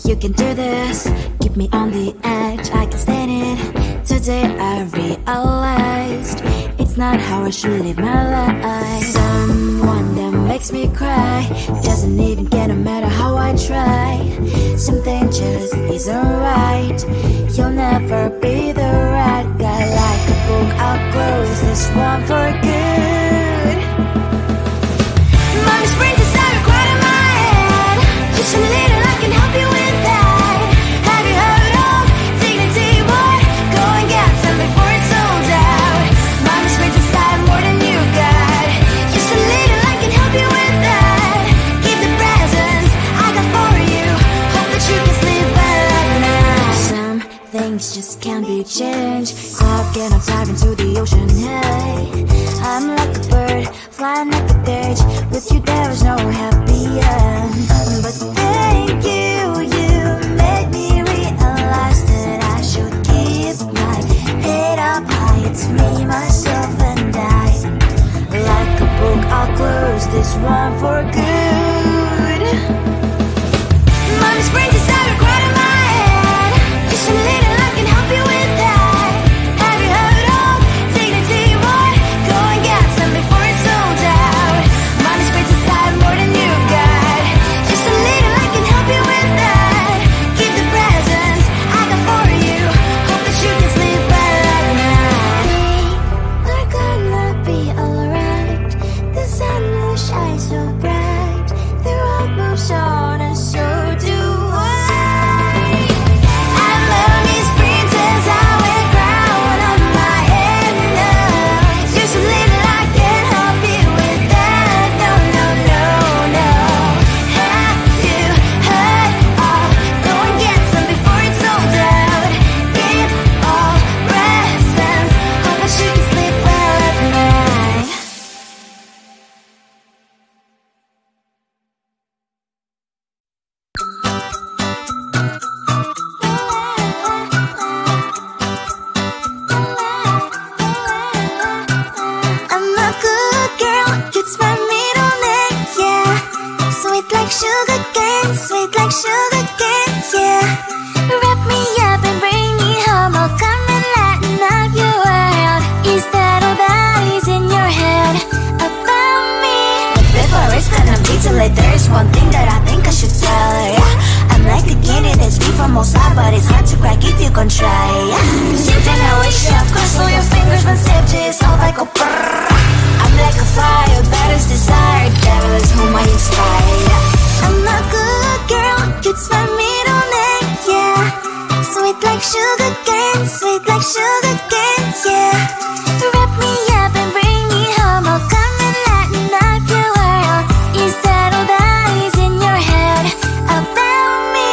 You can do this, keep me on the edge, I can stand it. Today I realized it's not how I should live my life. Someone that makes me cry doesn't even get no matter how I try. Something just isn't right. You'll never be the right guy. Like a book, I'll close this one for good. Mommy's brains inside are quite in my head. Just a little, I can help you with that. Have you heard of dignity, boy? Go and get some before it's sold out. Mommy's brains inside more than you got. Just a little, I can help you with that. Keep the presents I got for you. Hope that you can sleep well at night. Some things just can't be changed. Talking, I'm diving to the ocean, hey. I'm like a bird, flying like a cage. With you there is no happy end. But thank you, you made me realize that I should keep my head up high. It's me, myself and I. Like a book, I'll close this one for good. Mommy's brains inside are quite in my head. Just a little, I can help you with that. Have you heard of dignity, boy? Go and get some before it's sold out. Mommy's brains inside more than you got. Just a little, I can help you with that. Keep the presents I got for you. Hope that you can sleep well at night. We're gonna be alright. The sun will shine so bright. The road moves on and so do I. I love these princess, I wear crown on my head now. Just a little, I can help you with that. No, no, no, no. Have you heard of? Go and get some before it's sold out. Give all presents. Hope that you can sleep well at night. I'm a good girl, it's my middle name, yeah. Sweet like sugar cane, sweet like sugar cane, yeah. Wrap me up and bring me home, I'll come and lighten up your world. Is that all that is in your head about me? But before it's gonna be too late, there's one thing that I think I should tell her, yeah. I'm like the candy that's free from outside, but it's hard to crack if you can try, yeah. Something I wish you cross all your fingers when safety is off, I go brrrr. I'm like a fire, baddest desire, devil is whom I inspire, yeah. I'm a good girl, it's my middle name, yeah. Sweet like sugar cane, sweet like sugar cane, yeah. Wrap me up and bring me home, I'll come and lighten up your world. Is that all that is in your head about me?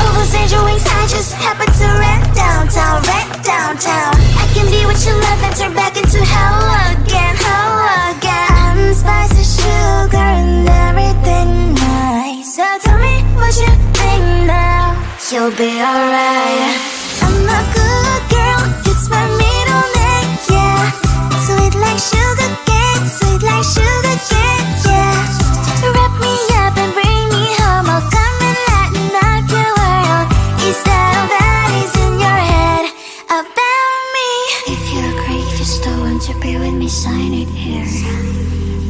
All those angel wings I just happen to rent downtown, rent downtown. I can be what you love and turn back into hell again, hell again. I'm spicy sugar and everything nice. So tell me what you think now. You'll be alright. I'm a good girl, it's my middle name, yeah. Sweet like sugar cane, sweet like sugar cane, yeah. Wrap me up and bring me home, I'll come and lighten up your world. Is that all that is in your head about me? If you agree, if you still want to be with me, sign it here.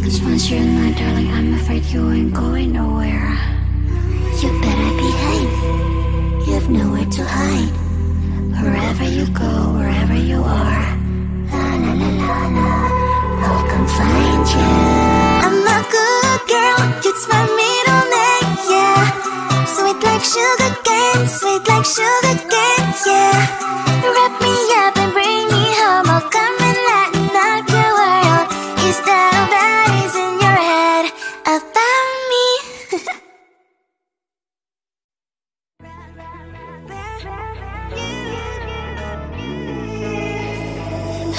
Cause once you're in my darling, I'm afraid you ain't going nowhere. You better behave, you have nowhere to hide. Wherever you go, wherever you are, la la la la la, I'll come find you. I'm a good girl, it's my middle name, yeah. Sweet like sugar cane, sweet like sugar cane, yeah. Wrap me up and bring me home, I'll come and lighten up your world. Is that all that is in your head about me?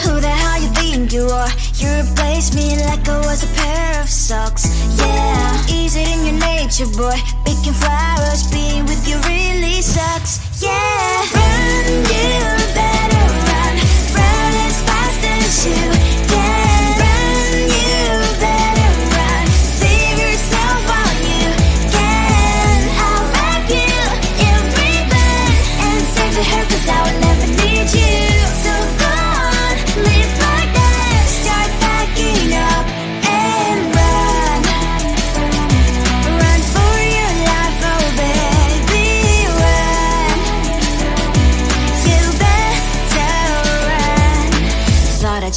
Who the hell you think you are? You replaced me like I was a pair of socks, yeah. Is it in your nature, boy? Picking flowers, being with you really sucks, yeah. Run, you better run. Run as fast as you can. Run, you better run. Save yourself while you can. I'll wrap you in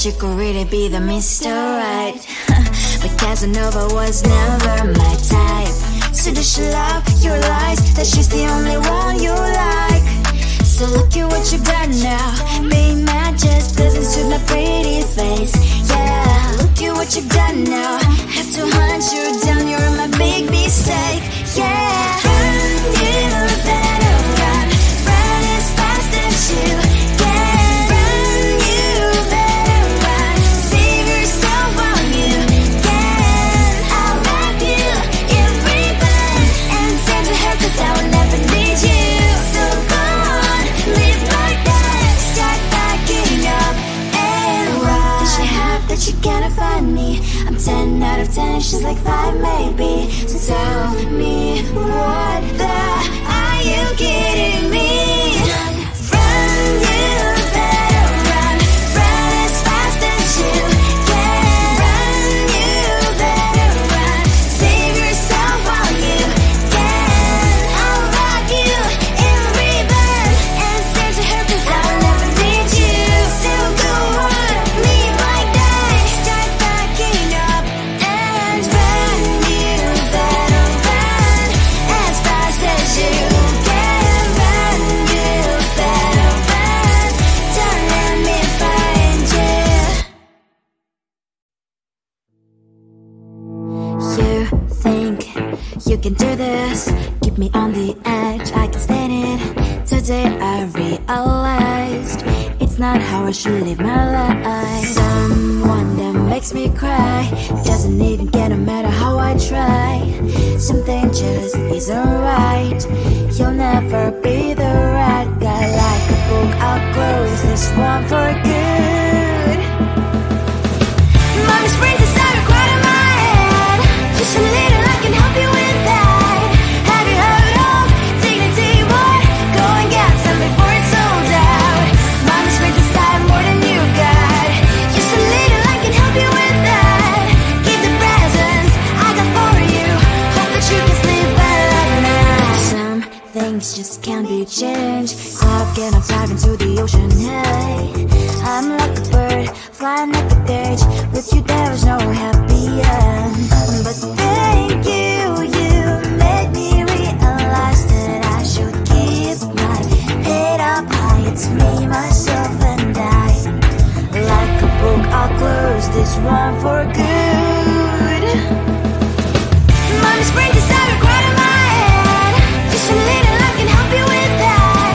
you could really be the Mr. Right. But Casanova was never my type. So does she love your lies, that she's the only one you like? So look at what you've done now. Being mad just doesn't suit my pretty face. Yeah, look at what you've done now. Have to hunt you down, you're my big mistake. Yeah, run, you better run. Run as fast as you can. Run, you better run. Save yourself while you can. I'll wrap you in ribbon and send to her, 'cause I will never need you. So go on, live like that. Start backing up and run. Does she have that she cannot find me? I'm 10 out of 10, she's like 5 maybe. So tell me, what the are you kidding me? Run, you better run. Run as fast as you can. Run, you better run. Save yourself while you can. I'll wrap you in ribbon and send to her, 'cause I'll never need you. So go on, leave like that. Start backing up and run. You better run as fast as you can. Run, you better run. Don't let me find you. You think you can do this? Keep me on the edge, I can stand it. Today I realized it's not how I should live my life. Someone that makes me cry doesn't even get, no matter how I try. Something just isn't right. You'll never be the right guy. Like a book, I'll close this one for good. Mommy's brains inside are quite in my head. Just a little, I can help you with that. Have you heard of dignity, boy? Go and get some before it's sold out. Mommy's brains inside more than you got. Just a little, I can help you with that. Keep the presents I got for you. Hope that you can sleep well at night. Some things just can't be changed. Up and I'm diving to the ocean, hey. I'm like a bird, flying like a cage. With you there is no happy end. But thank you, you made me realize that I should keep my head up high. It's me, myself and I. Like a book, I'll close this one for good. Mommy's brains inside are quite in my head. Just a little, I can help you with that.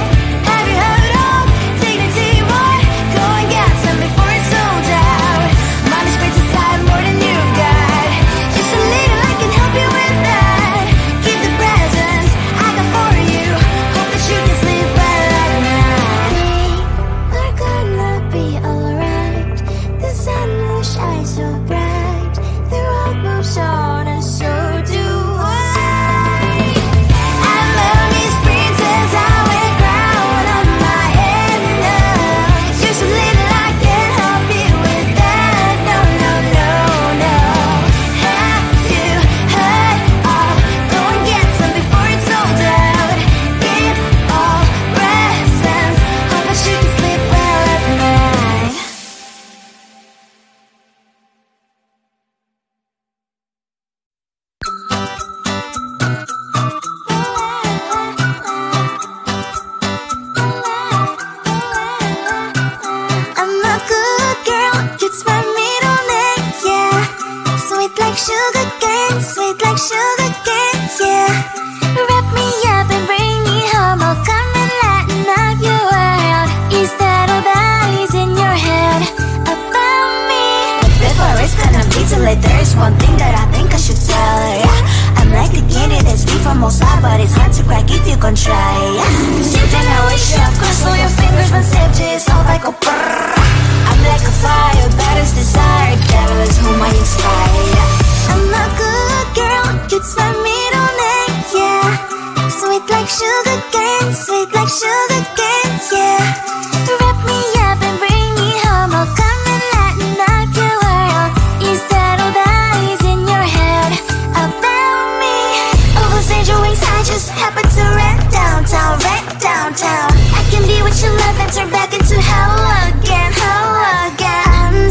Have you heard of dignity, boy? Go and get some before it's sold out. Mommy's brains inside more than you got. Just a little, I can help you with that. Keep the presents I got for you. Hope that you can sleep well at night. We're gonna be alright. The sun will shine so bright. The road moves on and so do I. I'm mommy's princess, I wear crown on my head now. Just a little, I can help you with that. No, no, no, no. Have you heard of? Go and get some before it's sold out. Give all presents. Hope that you can sleep well at night. I'm a good girl, it's my middle name, yeah. Sweet like sugar cane, sweet like sugar cane, yeah. Wrap me up and bring me home, I'll come and lighten up your world. Is that all that is in your head about me? Before it's gonna be too late, there's one thing that I think I should tell her, yeah. I'm like the candy that's deep from outside, but it's hard to crack if you can try, yeah. Then I wish you cross all your fingers when safety is off, I go brrrr. I'm like a fire, baddest desire, devil is whom I inspire, yeah. I'm a good girl, it's my middle name, yeah. Sweet like sugar cane, sweet like sugar cane, yeah. Wrap me up and bring me home, I'll come and lighten up your world. Is that all that is in your head about me? Oh, those angel wings, I just happen to rent downtown, I can be what you love and turn back into hell again, hell again. I'm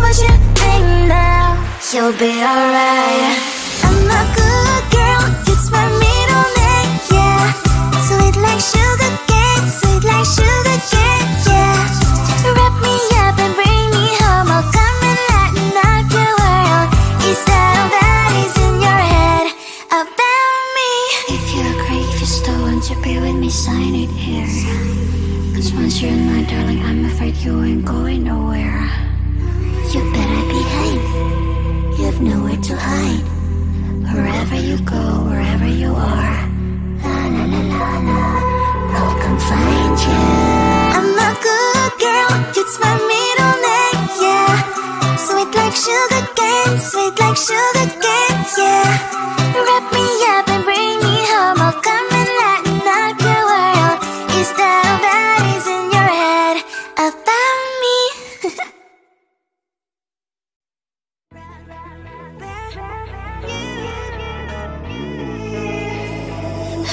what you think now. You'll be alright. I'm a good girl, it's my middle name, yeah. Sweet like sugar cane, sweet like sugar cane, yeah. Wrap me up and bring me home, I'll come and lighten up your world. Is that all that is in your head about me? If you're great, if you're still want to be with me, sign it here. Cause once you're in my darling, I'm afraid you ain't going nowhere. You better behave, you have nowhere to hide. Wherever you go, wherever you are, la la la la la, I'll come find you. I'm a good girl, it's my middle name, yeah. Sweet like sugar cane, sweet like sugar cane, yeah. Wrap me up and bring me home, I'll come and lighten up your world. Is that all that is in your head about me?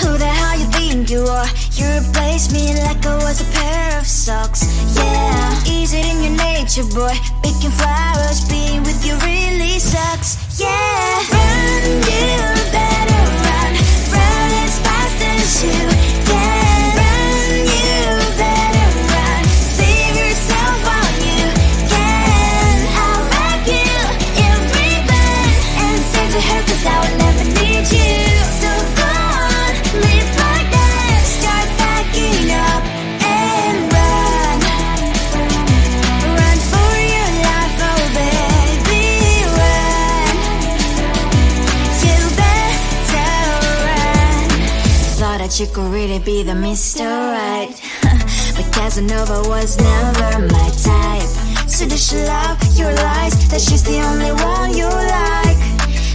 Who the hell you think you are? You replaced me like I was a pair of socks. Yeah, is it in your nature, boy? Picking flowers, being with you really sucks. Yeah, run, you better run. Run as fast as you can. Run, you better run. Save yourself while you can. I'll wrap you in ribbon and say to her, cause I will never need you. So go on, live like that. Start packing up and run. Run for your life, oh baby, run. You better run. Thought that you could really be the Mr. Right, but Casanova was never my type. So does she love your lies, that she's the only one you like?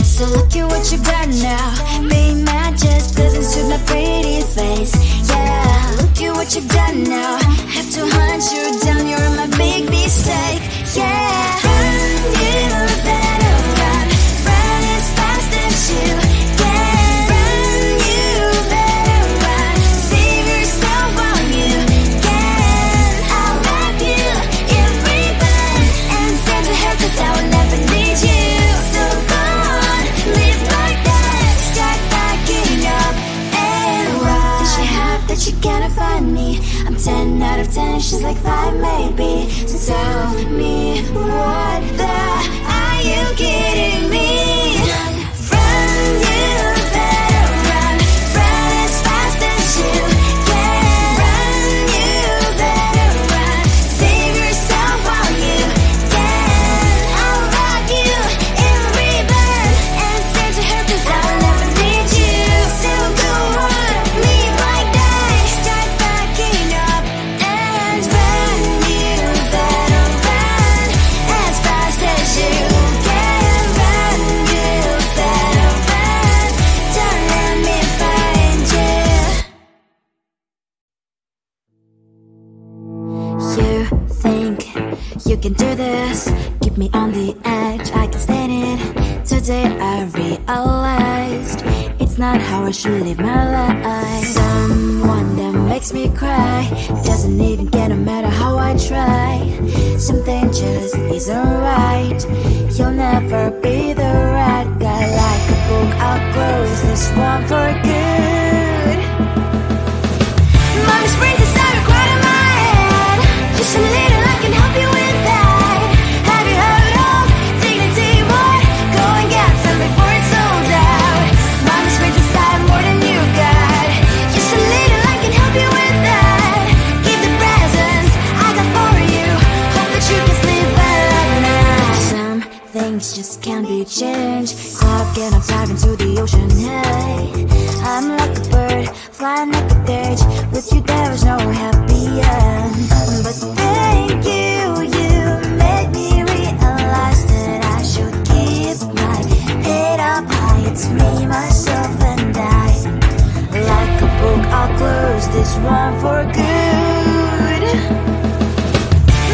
So look at what you've done now. Being mad just doesn't suit my pretty face. Yeah, look at what you've done now. Have to hunt you down, you're my big mistake. Yeah, run, you better run. Run as fast as you can. Run, you better run. Save yourself while you can. I'll wrap you in ribbon and send to her, cause I will never need you. So go on, live like that. Start packing up and run. Does she have that she cannot find me? I'm 10 out of 10, she's like 5 maybe. So tell me, what the are you kidding me? Run, you better run. Run as fast as you can. Run, you better run. Save yourself while you can. I'll wrap you in ribbon and say to her, cause I will never need you. So go on, live like that. Start packing up and run. You better run as fast as you can. Run, you better run. Don't let me find you. You think you can do this, keep me on the edge, I can stand it. Today I realized it's not how I should live my life. Someone that makes me cry doesn't even get, no matter how I try. Something just isn't right. You'll never be the right guy. Like a book, I'll close this one for good. Mommy springs inside quite in my head. Just a little, I can help you with that. Have you heard of dignity, boy? Go and get some before it's sold out. Mommy springs inside more than you got. Just a little, I can help you with that. Keep the presents I got for you. Hope that you can sleep well at night. Some things just can't be changed. Clock and I'm diving to the ocean, hey. I'm like a bird, flying like a cage. With you there is no happy end. But thank you, you made me realize that I should keep my head up high. It's me, myself and I. Like a book, I'll close this one for good.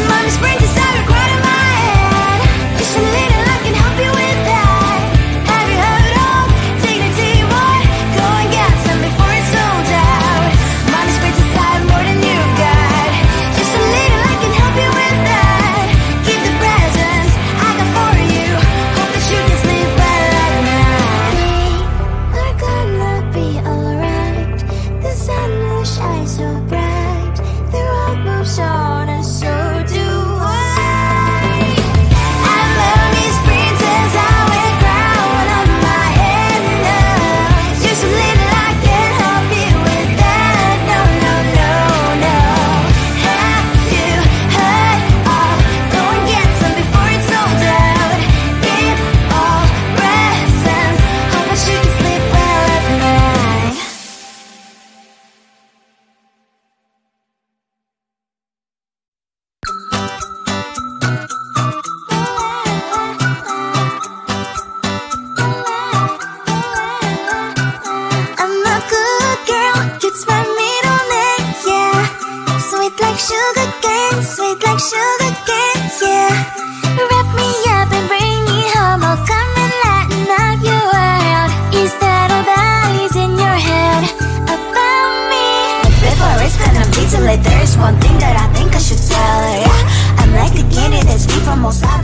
Mommy springs inside a quite in my head. Just a little, I can help you with that. Have you heard of dignity, boy? Go and get some before it's sold out. Mommy springs inside more than you got. Just a little, I can help you with that. Keep the presents I vamos a